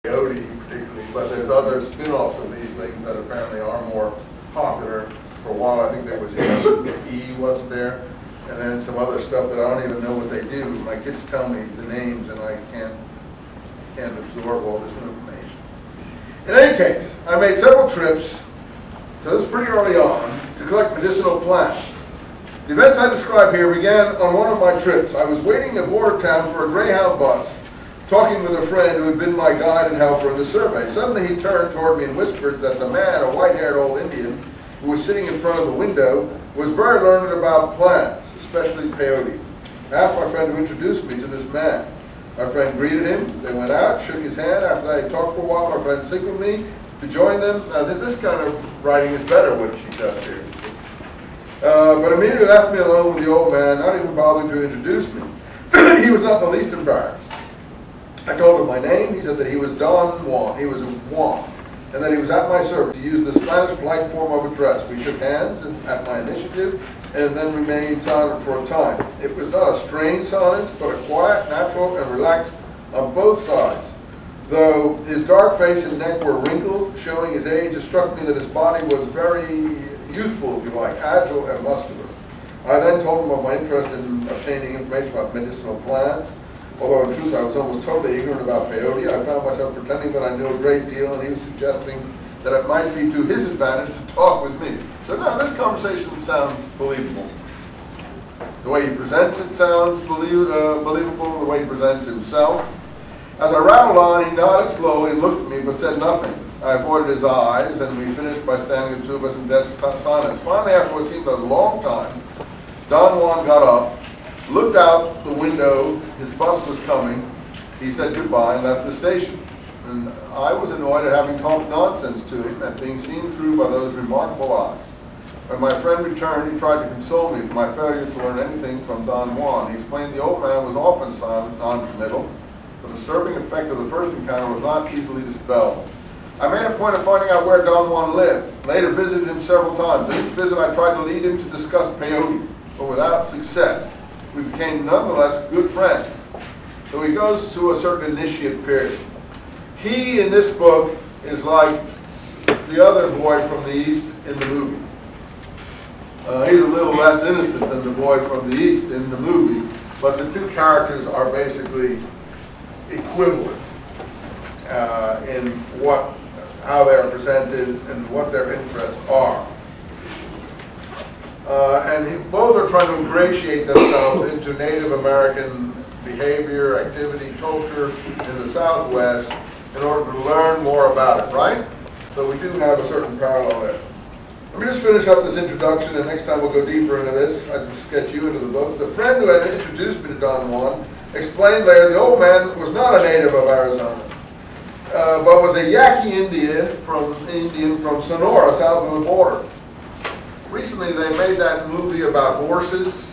peyote particularly, but there's other spin-offs of these things that apparently are more popular. For a while, I think there was E, wasn't there? And then some other stuff that I don't even know what they do. My kids tell me the names, and I can't absorb all this new information. In any case, I made several trips, so this is pretty early on, to collect medicinal plants. The events I describe here began on one of my trips. I was waiting at border town for a Greyhound bus, talking with a friend who had been my guide and helper in the survey. Suddenly he turned toward me and whispered that the man, a white-haired old Indian, who was sitting in front of the window, was very learned about plants, especially peyote. I asked my friend to introduce me to this man. My friend greeted him. They went out, shook his hand. After they had talked for a while, my friend signaled me to join them. Now, this kind of writing is better, what she does here. But immediately left me alone with the old man, not even bothering to introduce me. He was not the least embarrassed. I told him my name. He said that he was Don Juan. He was a Juan, and that he was at my service to use the Spanish polite form of address. We shook hands at my initiative, and then remained silent for a time. It was not a strained silence, but a quiet, natural, and relaxed on both sides. Though his dark face and neck were wrinkled, showing his age, it struck me that his body was very youthful, if you like, agile and muscular. I then told him of my interest in obtaining information about medicinal plants. Although in truth I was almost totally ignorant about peyote, I found myself pretending that I knew a great deal, and he was suggesting that it might be to his advantage to talk with me. So now this conversation sounds believable. The way he presents it sounds believable, the way he presents himself. As I rattled on, he nodded slowly and looked at me, but said nothing. I avoided his eyes, and we finished by standing the two of us in dead silence. Finally, after what seemed a long time, Don Juan got up, looked out the window. His bus was coming. He said goodbye and left the station. And I was annoyed at having talked nonsense to him, at being seen through by those remarkable eyes. When my friend returned, he tried to console me for my failure to learn anything from Don Juan. He explained the old man was often silent, non-committal. The disturbing effect of the first encounter was not easily dispelled. I made a point of finding out where Don Juan lived. Later visited him several times. In each visit I tried to lead him to discuss peyote, but without success. We became nonetheless good friends. So he goes through a certain initiative period. He, in this book, is like the other boy from the East in the movie. He's a little less innocent than the boy from the East in the movie, but the two characters are basically equivalent in how they are presented and what their interests are. Both are trying to ingratiate themselves into Native American behavior, activity, culture in the Southwest in order to learn more about it, right? So we do have a certain parallel there. Let me just finish up this introduction, and next time we'll go deeper into this. I just get you into the book. The friend who had introduced me to Don Juan explained later the old man was not a native of Arizona, but was a Yaqui Indian from Sonora, south of the border. Recently, they made that movie about horses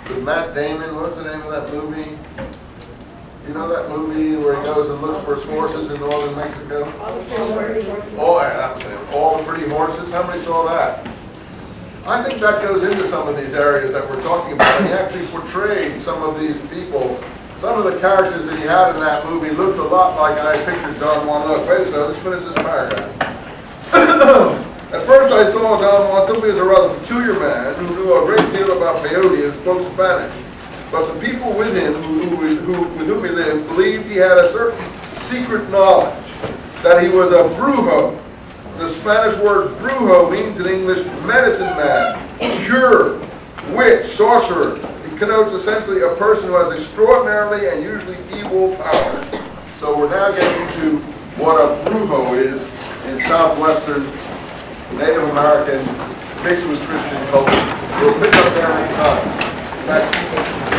with Matt Damon. What was the name of that movie? You know that movie where he goes and looks for his horses in northern Mexico? Oh, yeah, that was it. All the Pretty Horses. How many saw that? I think that goes into some of these areas that we're talking about. And he actually portrayed some of these people. Some of the characters that he had in that movie looked a lot like I pictured Don Juan. Look, wait a second, let's finish this paragraph. At first I saw Don Juan simply as a rather peculiar man who knew a great deal about peyote and spoke Spanish. But the people with him, with whom he lived, believed he had a certain secret knowledge, that he was a brujo. The Spanish word brujo means in English medicine man, cure, witch, sorcerer. It connotes essentially a person who has extraordinarily and usually evil powers. So we're now getting into what a brujo is in southwestern Native American mixed with Christian culture. We'll pick up there next time. Thank you.